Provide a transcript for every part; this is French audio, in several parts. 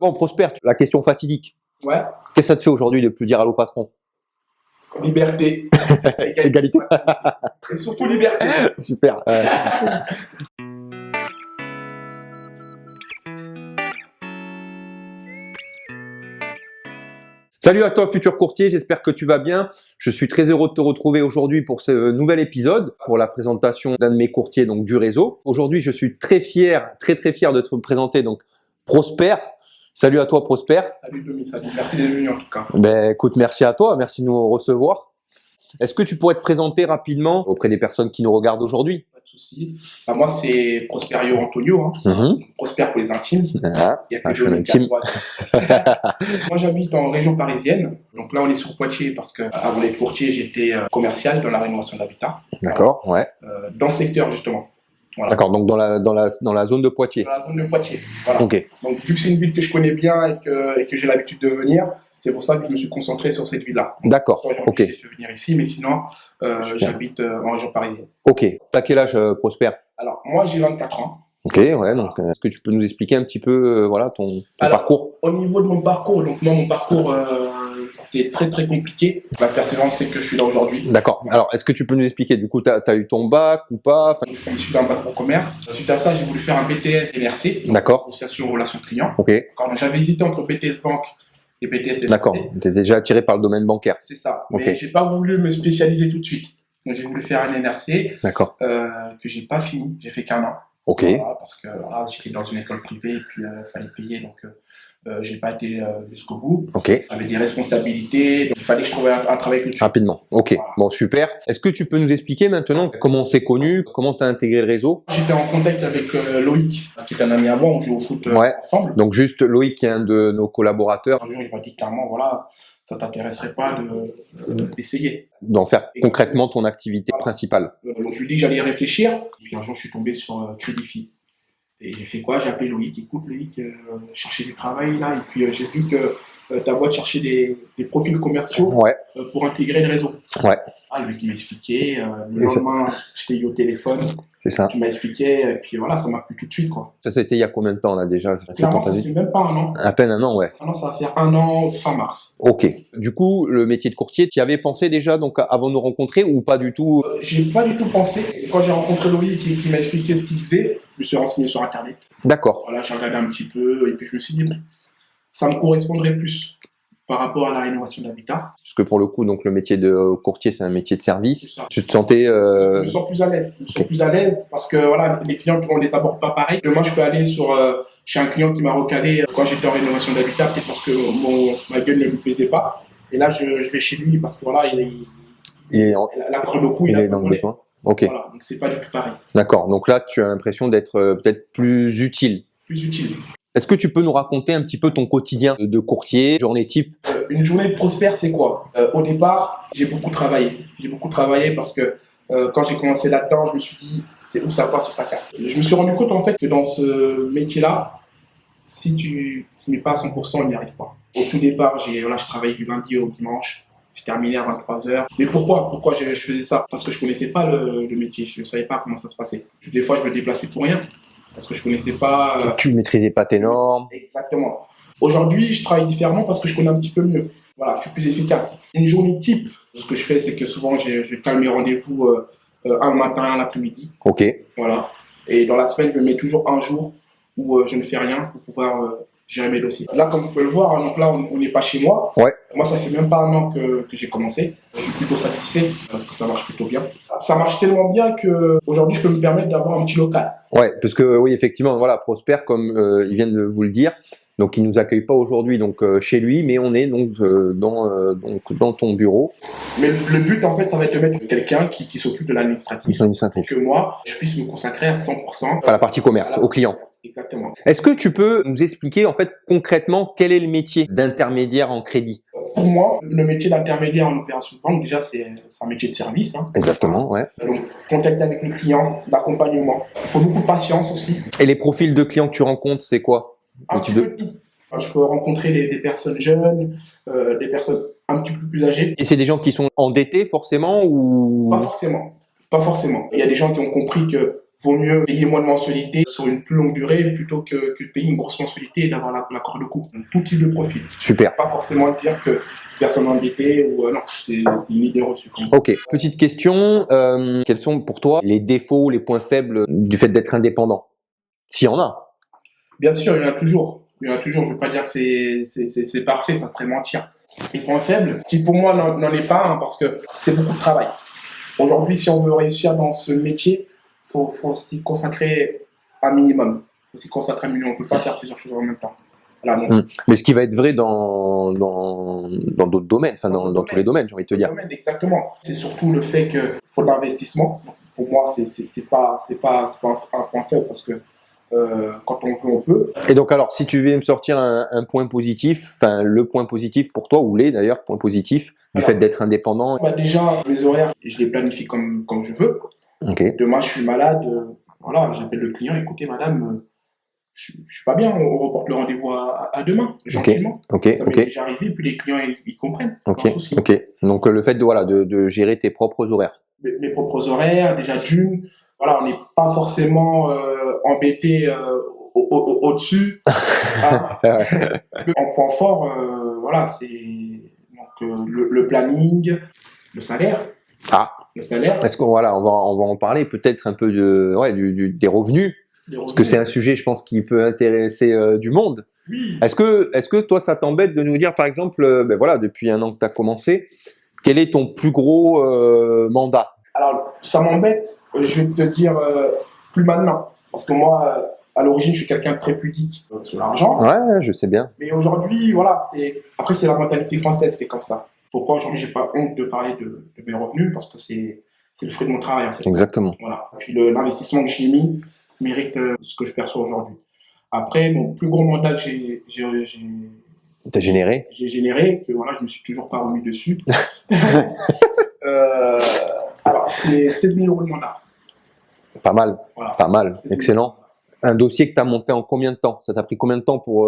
Bon, Prosper, la question fatidique. Ouais. Qu'est-ce que ça te fait aujourd'hui de plus dire allô patron? Liberté. Égalité. Et surtout liberté. Super. Salut à toi, futur courtier, j'espère que tu vas bien. Je suis très heureux de te retrouver aujourd'hui pour ce nouvel épisode, pour la présentation d'un de mes courtiers donc du réseau. Aujourd'hui, je suis très fier de te présenter donc Prosper. Salut à toi Prosper. Salut Domi, salut. Merci d'être venu en tout cas. Ben écoute, merci à toi, merci de nous recevoir. Est-ce que tu pourrais te présenter rapidement auprès des personnes qui nous regardent aujourd'hui? Pas de souci. Bah, moi, c'est Prosperio Antonio. Prosper pour les intimes. Ah, Il y a que je suis deux intime. Moi, j'habite en région parisienne. Donc là, on est sur Poitiers parce que avant d'être courtier, j'étais commercial dans la rénovation d'habitat. D'accord, ouais. Dans le secteur justement. Voilà. D'accord, donc dans la zone de Poitiers. Dans la zone de Poitiers. Voilà. Ok. Donc vu que c'est une ville que je connais bien et que j'ai l'habitude de venir, c'est pour ça que je me suis concentré sur cette ville-là. D'accord, ok. J'ai fait venir ici, mais sinon, j'habite en région parisienne. Ok. T'as quel âge, Prosper? Alors, moi, j'ai 24 ans. Ok, ouais, donc est-ce que tu peux nous expliquer un petit peu voilà, ton parcours? Au niveau de mon parcours, donc moi, mon parcours, c'était très compliqué. La persévérance fait que je suis là aujourd'hui. D'accord. Alors, est-ce que tu peux nous expliquer, du coup, t'as eu ton bac ou pas? Je suis issu d'un bac pro commerce. Suite à ça, j'ai voulu faire un BTS NRC, D'accord. Association Relations Clients. Ok. Quand j'avais hésité entre BTS Banque et BTS NRC. D'accord. T'es déjà attiré par le domaine bancaire. C'est ça. Ok. Mais j'ai pas voulu me spécialiser tout de suite. Donc j'ai voulu faire un NRC. D'accord. Que j'ai pas fini. J'ai fait qu'un an. Ok. Voilà, parce que voilà, j'étais dans une école privée et puis fallait payer, donc j'ai pas été jusqu'au bout. Ok. J'avais des responsabilités, donc il fallait que je trouve un travail tout de suite. Rapidement. Ok. Voilà. Bon, super. Est-ce que tu peux nous expliquer maintenant comment on s'est connus, comment t'as intégré le réseau? J'étais en contact avec Loïc, qui est un ami à moi, on joue au foot Ouais. ensemble. Donc juste Loïc, qui est un de nos collaborateurs, Un jour, il m'a dit clairement, voilà, ça t'intéresserait pas d'essayer. d'en faire concrètement ton activité principale. Donc je lui ai dit que j'allais y réfléchir. Et puis un jour, je suis tombé sur Crédify. Et j'ai fait quoi? J'ai appelé Loïc. Écoute, Loïc, chercher du travail là. Et puis j'ai vu que ta boîte cherchait des profils commerciaux Ouais. pour intégrer le réseau. Ouais. Ah, lui qui m'a expliqué. Le lendemain, j'étais eu au téléphone. C'est ça. Tu m'as expliqué. Et puis voilà, ça m'a plu tout de suite, quoi. Ça, c'était il y a combien de temps là déjà? Clairement, ça fait même pas un an. À peine un an, ouais. Maintenant, ça va faire un an fin mars. Ok. Du coup, le métier de courtier, tu y avais pensé déjà donc avant de nous rencontrer ou pas du tout? J'ai pas du tout pensé. Quand j'ai rencontré Loïc qui m'a expliqué ce qu'il faisait, je me suis renseigné sur Internet. D'accord. Voilà, j'ai regardé un petit peu et puis je me suis dit, bon, ça me correspondrait plus par rapport à la rénovation d'habitat. Parce que pour le coup, donc le métier de courtier, c'est un métier de service. C'est ça. Tu te sentais Je me sens plus à l'aise. Je me sens plus à l'aise parce que voilà, les clients, on les aborde pas pareil. Demain, je peux aller chez un client qui m'a recalé quand j'étais en rénovation d'habitat, peut-être parce que ma gueule ne lui plaisait pas. Et là, je vais chez lui parce que voilà, la corde au cou, il est dans le besoin. Ok. Voilà, donc c'est pas du tout pareil. D'accord. Donc là, tu as l'impression d'être peut-être plus utile. Plus utile. Est-ce que tu peux nous raconter un petit peu ton quotidien de courtier, journée type? Une journée de Prosper, c'est quoi? Au départ, j'ai beaucoup travaillé. J'ai beaucoup travaillé parce que quand j'ai commencé là-dedans, je me suis dit, c'est où ça passe ou ça casse. Je me suis rendu compte en fait que dans ce métier-là, si tu n'es pas à 100%, on n'y arrive pas. Au tout départ, je travaillais du lundi au dimanche. Je terminais à 23h. Mais pourquoi je faisais ça? Parce que je connaissais pas le métier. Je ne savais pas comment ça se passait. Des fois, je me déplaçais pour rien. Parce que je connaissais pas. Tu ne maîtrisais pas tes normes. Exactement. Aujourd'hui, je travaille différemment parce que je connais un petit peu mieux. Voilà, je suis plus efficace. Une journée type, ce que je fais, c'est que souvent, je cale mes rendez-vous un matin, un après-midi. Ok. Voilà. Et dans la semaine, je me mets toujours un jour où je ne fais rien pour pouvoir gérer mes dossiers. Là, comme vous pouvez le voir, donc là, on n'est pas chez moi. Ouais. Moi, ça fait même pas un an que j'ai commencé. Je suis plutôt satisfait parce que ça marche plutôt bien. Ça marche tellement bien qu'aujourd'hui, je peux me permettre d'avoir un petit local. Ouais, parce que oui, effectivement, voilà, Prosper, comme il vient de vous le dire, donc il nous accueille pas aujourd'hui donc chez lui, mais on est donc dans ton bureau. Mais le but, en fait, ça va être de mettre quelqu'un qui s'occupe de l'administratif. Pour que moi, je puisse me consacrer à 100% à la partie commerce, aux clients. Exactement. Est-ce que tu peux nous expliquer en fait concrètement quel est le métier d'intermédiaire en crédit? Pour moi, le métier d'intermédiaire en opération de banque, déjà, c'est un métier de service. Hein. Exactement, ouais. Donc, contact avec le client, d'accompagnement. Il faut beaucoup de patience aussi. Et les profils de clients que tu rencontres, c'est quoi? Un petit peu de tout. Je peux rencontrer des personnes jeunes, des personnes un petit peu plus âgées. Et c'est des gens qui sont endettés forcément ou? Pas forcément. Pas forcément. Il y a des gens qui ont compris que vaut mieux payer moins de mensualité sur une plus longue durée plutôt que de payer une grosse mensualité et d'avoir la corde au cou. Donc, tout type de profil. Super. Pas forcément dire que personne endettée ou non, c'est une idée reçue. Ok. Petite question, quels sont pour toi les défauts, les points faibles du fait d'être indépendant? S'il y en a. Bien sûr, il y en a toujours. Il y en a toujours. Je ne veux pas dire que c'est parfait, ça serait mentir. Les points faibles, qui pour moi n'en est pas un parce que c'est beaucoup de travail. Aujourd'hui, si on veut réussir dans ce métier, faut s'y consacrer un minimum. Faut s'y consacrer un minimum. On ne peut pas faire plusieurs choses en même temps. Voilà, donc, Mais ce qui va être vrai dans d'autres domaines, enfin dans tous les domaines, j'ai envie de te dire. Exactement. C'est surtout le fait qu'il faut de l'investissement. Pour moi, c'est pas un point faible parce que quand on veut, on peut. Et donc alors, si tu veux me sortir un point positif, enfin le point positif pour toi, ou les d'ailleurs, point positif du fait d'être indépendant. Bah déjà, mes horaires, je les planifie comme je veux. Ok. Demain, je suis malade, voilà, j'appelle le client, écoutez madame, je suis pas bien, on reporte le rendez-vous à demain, gentiment. Ok. Ça m'est déjà arrivé, puis les clients, ils comprennent. Ok. Pas de souci. Ok. Donc le fait de gérer tes propres horaires. Mes propres horaires, déjà d'une, voilà, on n'est pas forcément embêté au-dessus. En point fort, voilà, c'est donc, le planning, le salaire. Ah. Le salaire. Est-ce qu'on on va en parler peut-être un peu des revenus, parce que c'est un sujet, je pense, qui peut intéresser du monde. Oui. Est-ce que toi, ça t'embête de nous dire, par exemple, voilà, depuis un an que tu as commencé, quel est ton plus gros mandat? Alors, ça m'embête, je vais te dire, plus maintenant. Parce que moi, à l'origine, je suis quelqu'un de très pudique sur l'argent. Ouais, je sais bien. Mais aujourd'hui, voilà, après, c'est la mentalité française qui est comme ça. Pourquoi aujourd'hui, j'ai pas honte de parler de mes revenus? Parce que c'est le fruit de mon travail, en fait. Exactement. Voilà. Puis l'investissement que j'ai mis mérite ce que je perçois aujourd'hui. Après, mon plus gros mandat que T'as généré? J'ai généré, que voilà, je me suis toujours pas remis dessus. Alors, c'est 16 000 € de mandat. Pas mal. Voilà. Pas mal. Excellent. Un dossier que tu as monté en combien de temps? Ça t'a pris combien de temps pour...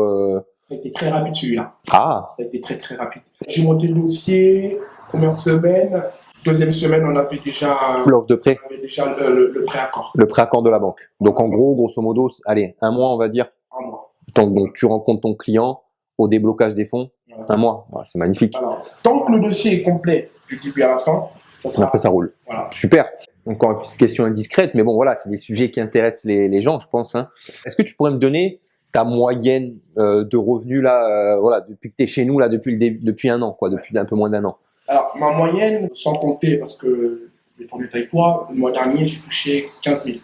Ça a été très rapide celui-là. Ah. Ça a été très très rapide. J'ai monté le dossier, première semaine. Deuxième semaine, on avait déjà l'offre de prêt. On avait déjà le préaccord. Le préaccord de la banque. Donc en gros, grosso modo, allez, un mois, on va dire. Un mois. Donc tu rencontres ton client au déblocage des fonds. Voilà, un mois. Voilà, c'est magnifique. Alors, tant que le dossier est complet du début à la fin, ça sera... Après, ça roule. Voilà. Super. Encore une petite question indiscrète, mais bon, voilà, c'est des sujets qui intéressent les gens, je pense. Hein. Est-ce que tu pourrais me donner ta moyenne de revenus là, voilà, depuis que tu es chez nous là, depuis un an, quoi, depuis un peu moins d'un an? Alors, ma moyenne, sans compter, parce que je vais être honnête avec toi, le mois dernier, j'ai touché 15 000.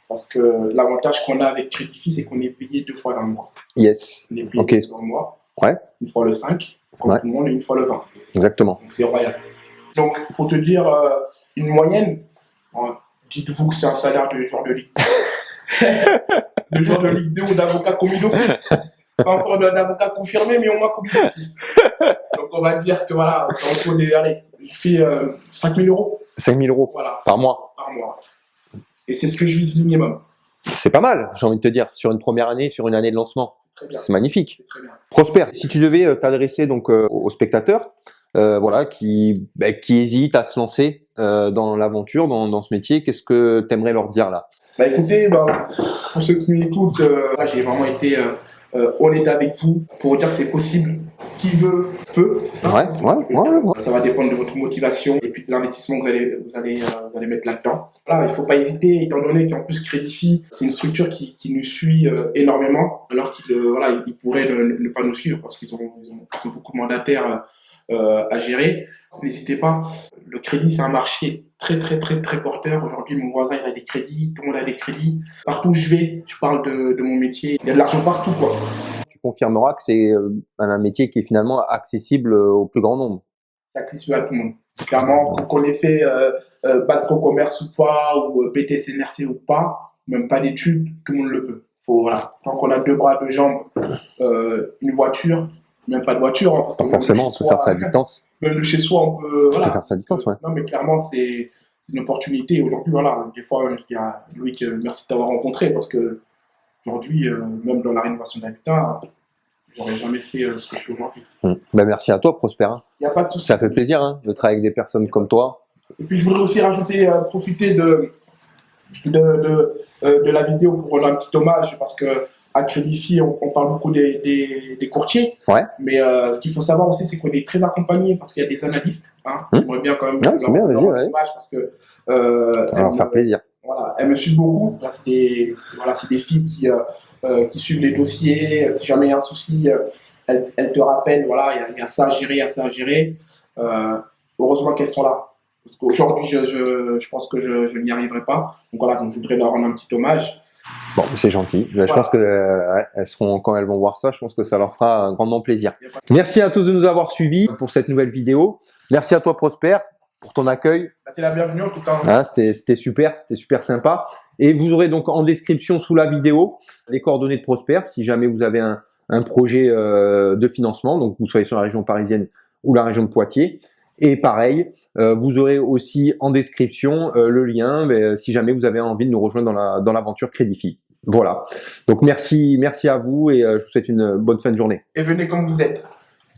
Parce que l'avantage qu'on a avec Crédit, c'est qu'on est payé 2 fois dans le mois. Yes. On est payé 2 fois dans le mois. Ouais. Une fois le 5, comme tout le monde, et une fois le 20. Exactement. Donc c'est royal. Donc, pour te dire une moyenne, dites-vous que c'est un salaire de joueur de Ligue. De joueur de Ligue 2 ou d'avocat commis d'office. Pas encore d'avocat confirmé, mais au moins commis d'office. Donc on va dire que voilà, allez, il fait 5 000 €. 5 000 € voilà, par mois. Par mois. Et c'est ce que je vise minimum. C'est pas mal, j'ai envie de te dire, sur une première année, sur une année de lancement. C'est magnifique. C'est très bien. Prosper, si tu devais t'adresser donc aux spectateurs, voilà, qui hésitent à se lancer dans l'aventure, dans ce métier, qu'est-ce que tu aimerais leur dire là? Bah écoutez, pour ceux qui m'écoutent, j'ai vraiment été honnête avec vous pour dire que c'est possible. Qui veut, peut, c'est ça? Ouais. Ça va dépendre de votre motivation et puis de l'investissement que vous allez mettre là-dedans. Voilà, il ne faut pas hésiter, étant donné qu'en plus Crédit, c'est une structure qui nous suit énormément, alors qu'ils pourraient ne pas nous suivre parce qu'ils ont beaucoup de mandataires à gérer. N'hésitez pas. Le crédit, c'est un marché très porteur. Aujourd'hui, mon voisin, il a des crédits, tout le monde a des crédits. Partout où je vais, je parle de mon métier. Il y a de l'argent partout, quoi. Tu confirmeras que c'est un métier qui est finalement accessible au plus grand nombre. C'est accessible à tout le monde. Clairement, qu'on ait fait bac pro commerce ou pas, ou BTS NRC ou pas, même pas d'études, tout le monde le peut. Voilà. Tant qu'on a 2 bras, 2 jambes, une voiture, même pas de voiture. Parce que forcément, on peut faire ça à distance. Même de chez soi, on peut... Voilà. On peut faire ça à distance, ouais. Non, mais clairement, c'est une opportunité. Aujourd'hui, voilà, des fois, je dis à Loïc, merci de t'avoir rencontré, parce que aujourd'hui, même dans la rénovation d'habitat, j'aurais jamais fait ce que je fais aujourd'hui. Ben, merci à toi, Prosper. Il n'y a pas de souci. Ça fait plaisir de travailler avec des personnes comme toi. Et puis, je voudrais aussi rajouter, profiter de de la vidéo pour rendre un petit hommage parce que à Crédit on parle beaucoup des courtiers. Ouais. Mais ce qu'il faut savoir aussi, c'est qu'on est très accompagné parce qu'il y a des analystes. Hein. J'aimerais bien quand même leur rendre hommage parce que leur faire plaisir. Voilà, elles me suivent beaucoup. Là, c'est des filles qui suivent les dossiers. Si jamais il y a un souci, elles te rappellent. Voilà, il y a ça à gérer, il y a ça à gérer. Heureusement qu'elles sont là. Parce qu'aujourd'hui, je pense que je n'y arriverai pas. Donc voilà, donc je voudrais leur rendre un petit hommage. Bon, c'est gentil. Voilà. Je pense que elles seront, quand elles vont voir ça, je pense que ça leur fera grandement plaisir. Merci à tous de nous avoir suivis pour cette nouvelle vidéo. Merci à toi, Prosper, pour ton accueil. T'es la bienvenue en tout cas. Hein, c'était super sympa. Et vous aurez donc en description sous la vidéo les coordonnées de Prosper si jamais vous avez un projet de financement, donc vous soyez sur la région parisienne ou la région de Poitiers. Et pareil, vous aurez aussi en description le lien si jamais vous avez envie de nous rejoindre dans l'aventure Crédit. Voilà. Donc merci à vous et je vous souhaite une bonne fin de journée. Et venez comme vous êtes.